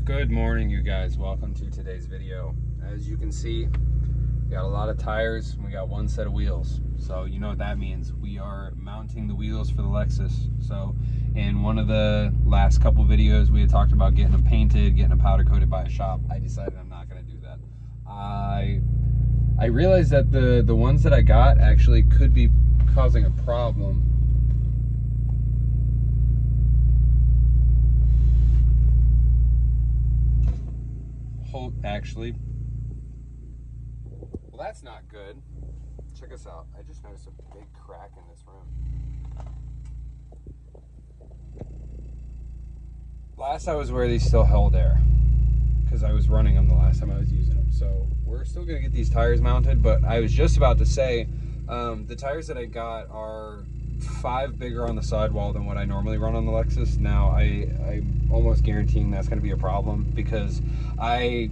Good morning, you guys. Welcome to today's video. As you can see, we got a lot of tires and we got one set of wheels. So you know what that means. We are mounting the wheels for the Lexus. So in one of the last couple videos, we had talked about getting them painted, getting them powder coated by a shop. I decided I'm not going to do that. I realized that the ones that I got actually could be causing a problem. Actually, well, that's not good. Check us out. I just noticed a big crack in this room. Last I was where these still held air because I was running them the last time I was using them. So we're still gonna get these tires mounted, but I was just about to say the tires that I got are 5 bigger on the sidewall than what I normally run on the Lexus. Now I'm almost guaranteeing that's going to be a problem because I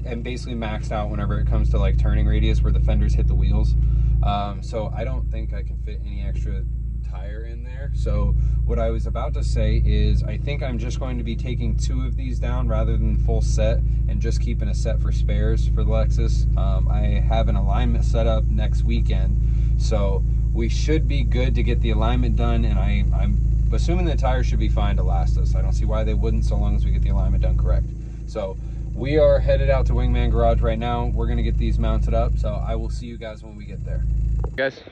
am basically maxed out whenever it comes to like turning radius where the fenders hit the wheels. So I don't think I can fit any extra tire in there. So what I was about to say is I think I'm just going to be taking 2 of these down rather than full set and just keeping a set for spares for the Lexus. I have an alignment set up next weekend, so we should be good to get the alignment done, and I'm assuming the tires should be fine to last us. I don't see why they wouldn't so long as we get the alignment done correct. So we are headed out to Wingman Garage right now. We're gonna get these mounted up, so I will see you guys when we get there. Guys,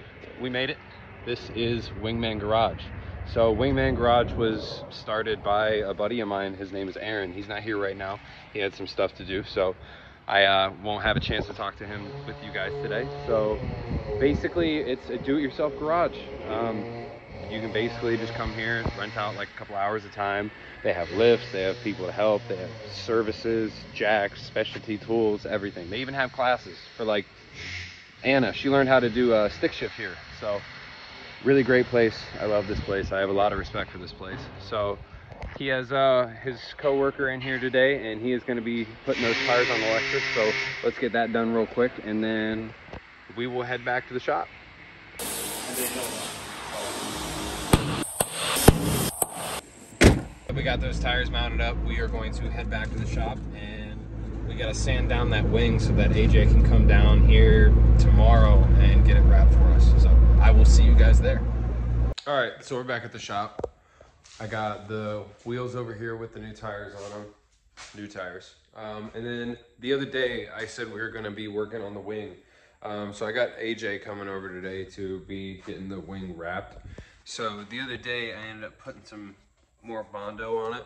we made it. This is Wingman Garage. So Wingman Garage was started by a buddy of mine. His name is Aaron. He's not here right now. He had some stuff to do, so I won't have a chance to talk to him with you guys today. So basically it's a do-it-yourself garage. You can basically just come here, rent out like a couple hours at a time. They have lifts, they have people to help, they have services, jacks, specialty tools, everything. They even have classes for like Anna. She learned how to do a stick shift here. So really great place. I love this place. I have a lot of respect for this place. So he has his co-worker in here today, and he is going to be putting those tires on the Lexus. So let's get that done real quick, and then we will head back to the shop. We got those tires mounted up. We are going to head back to the shop, and we got to sand down that wing so that AJ can come down here tomorrow and get it wrapped for us. So I will see you guys there. All right, so we're back at the shop. I got the wheels over here with the new tires on them, new tires. And then the other day I said we were gonna be working on the wing. So I got AJ coming over today to be getting the wing wrapped. So the other day I ended up putting some more Bondo on it.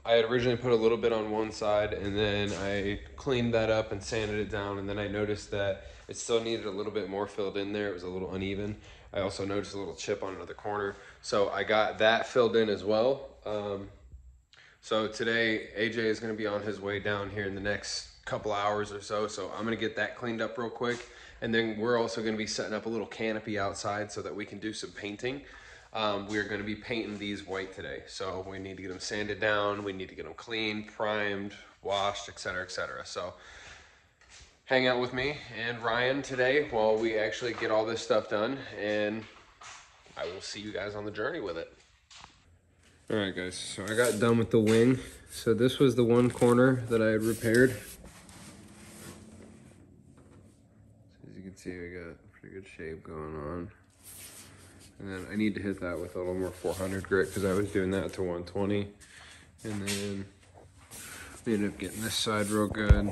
I had originally put a little bit on one side, and then I cleaned that up and sanded it down, and then I noticed that it still needed a little bit more filled in there. It was a little uneven. I also noticed a little chip on another corner. So I got that filled in as well. So today, AJ is gonna be on his way down here in the next couple hours or so. So I'm gonna get that cleaned up real quick. And then we're also gonna be setting up a little canopy outside so that we can do some painting. We're gonna be painting these white today. So we need to get them sanded down. We need to get them cleaned, primed, washed, et cetera, et cetera. So hang out with me and Ryan today while we actually get all this stuff done, and I will see you guys on the journey with it. All right, guys, so I got done with the wing. So this was the one corner that I had repaired. As you can see, I got pretty good shape going on. And then I need to hit that with a little more 400 grit because I was doing that to 120. And then we ended up getting this side real good.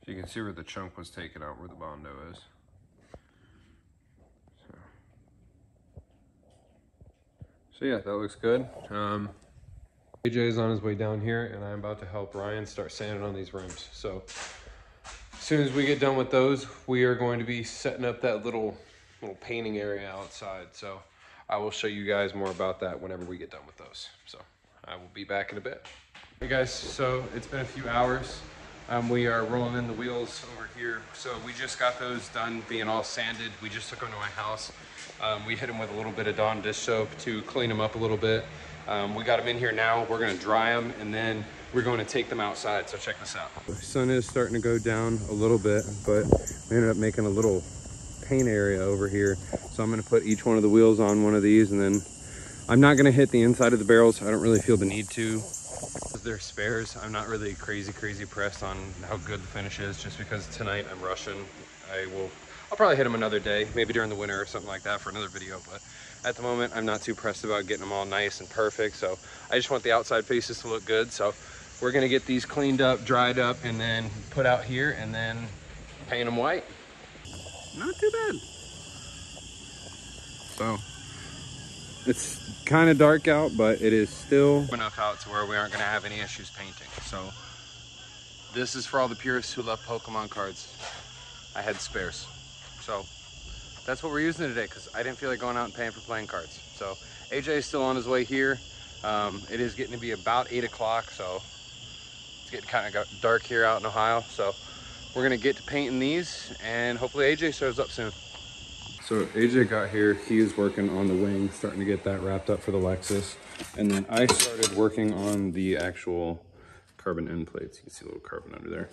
You can see where the chunk was taken out, where the Bondo is. So yeah, that looks good. AJ is on his way down here, and I'm about to help Ryan start sanding on these rims. So as soon as we get done with those, we are going to be setting up that little painting area outside. So I will show you guys more about that whenever we get done with those. So I will be back in a bit. Hey guys, so it's been a few hours. We are rolling in the wheels over here. So we just got those done being all sanded. We just took them to my house. We hit them with a little bit of Dawn dish soap to clean them up a little bit. We got them in here now. We're gonna dry them, and then we're going to take them outside. So check this out. The sun is starting to go down a little bit, but we ended up making a little paint area over here. So I'm gonna put each one of the wheels on one of these, and then I'm not gonna hit the inside of the barrels. I don't really feel the need to. They're spares. I'm not really crazy pressed on how good the finish is, just because tonight I'm rushing. I'll probably hit them another day, maybe during the winter or something like that for another video, but at the moment I'm not too pressed about getting them all nice and perfect. So I just want the outside faces to look good. So we're gonna get these cleaned up, dried up, and then put out here and then paint them white. Not too bad. So it's kind of dark out, but it is still enough out to where we aren't going to have any issues painting. So this is for all the purists who love Pokemon cards. I had spares. So that's what we're using today, because I didn't feel like going out and paying for playing cards. So AJ is still on his way here. It is getting to be about 8 o'clock, so it's getting kind of dark here out in Ohio. So we're going to get to painting these, and hopefully AJ shows up soon. So AJ got here, he is working on the wing, starting to get that wrapped up for the Lexus. And then I started working on the actual carbon end plates. You can see a little carbon under there.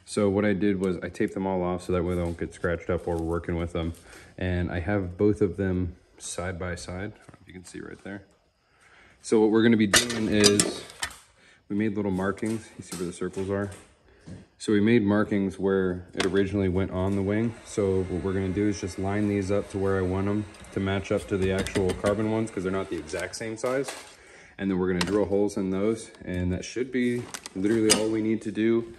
So what I did was I taped them all off so that way they don't get scratched up while we're working with them. And I have both of them side by side. I don't know if you can see right there. So what we're gonna be doing is, we made little markings. You see where the circles are? So we made markings where it originally went on the wing. So what we're gonna do is just line these up to where I want them to match up to the actual carbon ones, because they're not the exact same size. And then we're gonna drill holes in those, and that should be literally all we need to do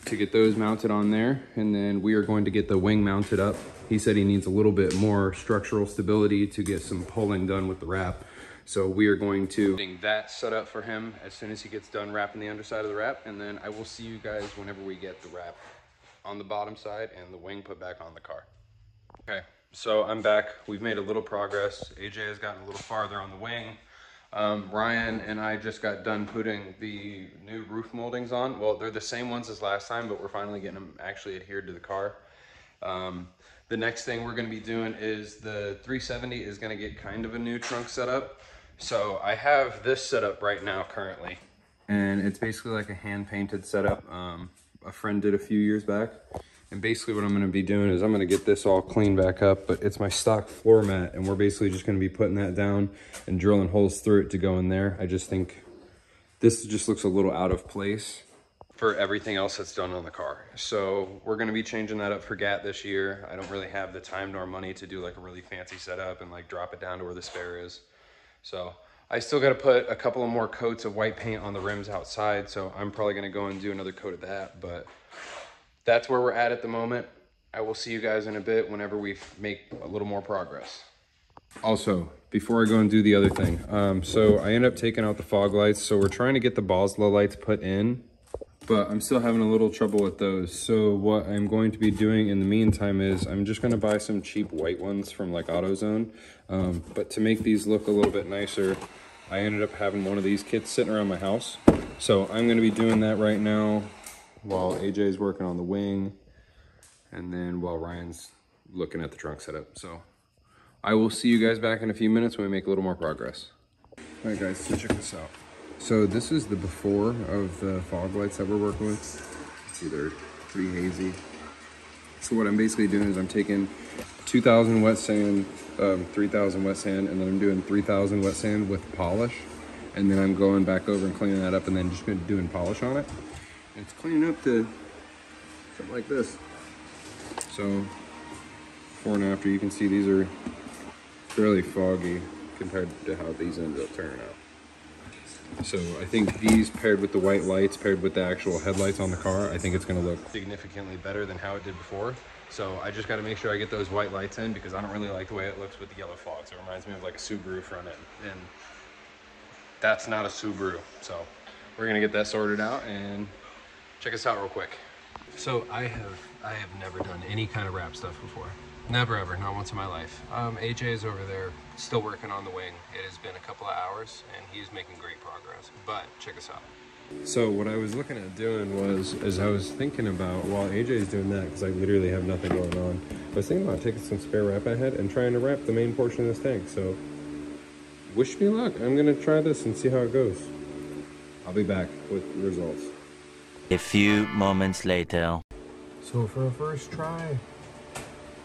to get those mounted on there. And then we are going to get the wing mounted up. He said he needs a little bit more structural stability to get some pulling done with the wrap. So we are going to get that set up for him as soon as he gets done wrapping the underside of the wrap. And then I will see you guys whenever we get the wrap on the bottom side and the wing put back on the car. Okay, so I'm back. We've made a little progress. AJ has gotten a little farther on the wing. Ryan and I just got done putting the new roof moldings on. Well, they're the same ones as last time, but we're finally getting them actually adhered to the car. The next thing we're gonna be doing is the 370 is gonna get kind of a new trunk setup. So I have this setup right now currently, and it's basically like a hand painted setup. A friend did a few years back. And basically what I'm gonna be doing is I'm gonna get this all cleaned back up, but it's my stock floor mat, and we're basically just gonna be putting that down and drilling holes through it to go in there. I just think this just looks a little out of place for everything else that's done on the car. So we're gonna be changing that up for GAT this year. I don't really have the time nor money to do like a really fancy setup and like drop it down to where the spare is. So I still gotta put a couple of more coats of white paint on the rims outside, so I'm probably gonna go and do another coat of that, but that's where we're at the moment. I will see you guys in a bit whenever we make a little more progress. Also, before I go and do the other thing, so I ended up taking out the fog lights, so we're trying to get the Bosla lights put in, but I'm still having a little trouble with those. So what I'm going to be doing in the meantime is I'm just gonna buy some cheap white ones from like AutoZone. But to make these look a little bit nicer, I ended up having one of these kits sitting around my house. So I'm gonna be doing that right now while AJ's working on the wing, and then while Ryan's looking at the trunk setup. So I will see you guys back in a few minutes when we make a little more progress. All right guys, so check this out. So this is the before of the fog lights that we're working with. See, they're pretty hazy. So what I'm basically doing is I'm taking 2,000 wet sand, 3,000 wet sand, and then I'm doing 3,000 wet sand with polish. And then I'm going back over and cleaning that up and then just doing polish on it. And it's cleaning up to something like this. So before and after, you can see these are fairly foggy compared to how these ended up turning out. So I think these paired with the white lights, paired with the actual headlights on the car, I think it's gonna look significantly better than how it did before. So I just gotta make sure I get those white lights in, because I don't really like the way it looks with the yellow fog. So it reminds me of like a Subaru front end, and that's not a Subaru. So we're gonna get that sorted out and check us out real quick. So I have never done any kind of wrap stuff before. Never ever, not once in my life. AJ is over there still working on the wing. It has been a couple of hours and he's making great progress, but check us out. So what I was looking at doing was, as I was thinking about, while AJ is doing that, because I literally have nothing going on, I was thinking about taking some spare wrap I had and trying to wrap the main portion of this tank. So wish me luck. I'm gonna try this and see how it goes. I'll be back with results. A few moments later. So for a first try,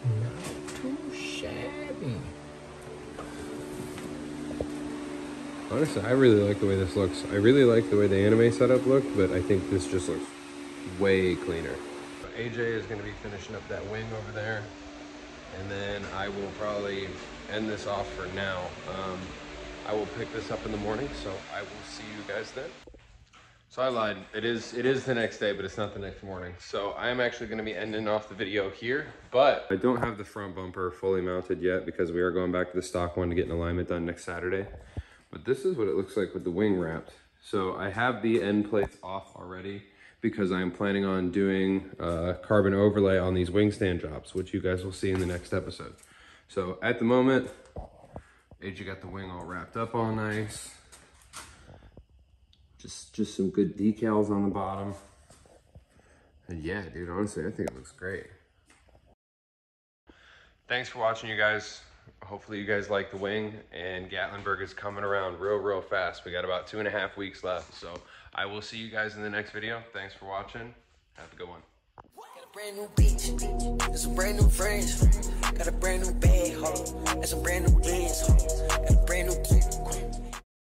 not too shabby. Honestly, I really like the way this looks. I really like the way the anime setup looked, but I think this just looks way cleaner. AJ is going to be finishing up that wing over there, and then I will probably end this off for now. I will pick this up in the morning, so I will see you guys then. So I lied. It is the next day, but it's not the next morning. So I am actually going to be ending off the video here, but I don't have the front bumper fully mounted yet because we are going back to the stock one to get an alignment done next Saturday. But this is what it looks like with the wing wrapped. So I have the end plates off already because I'm planning on doing carbon overlay on these wing stand jobs, which you guys will see in the next episode. So at the moment, AJ got the wing all wrapped up all nice. Just some good decals on the bottom. And yeah, dude, honestly, I think it looks great. Thanks for watching, you guys. Hopefully you guys like the wing, and Gatlinburg is coming around real fast. We got about 2.5 weeks left, so I will see you guys in the next video. Thanks for watching. Have a good one. Got a brand new beach, and some brand new friends. Got a brand new bag, hold on, and some brand new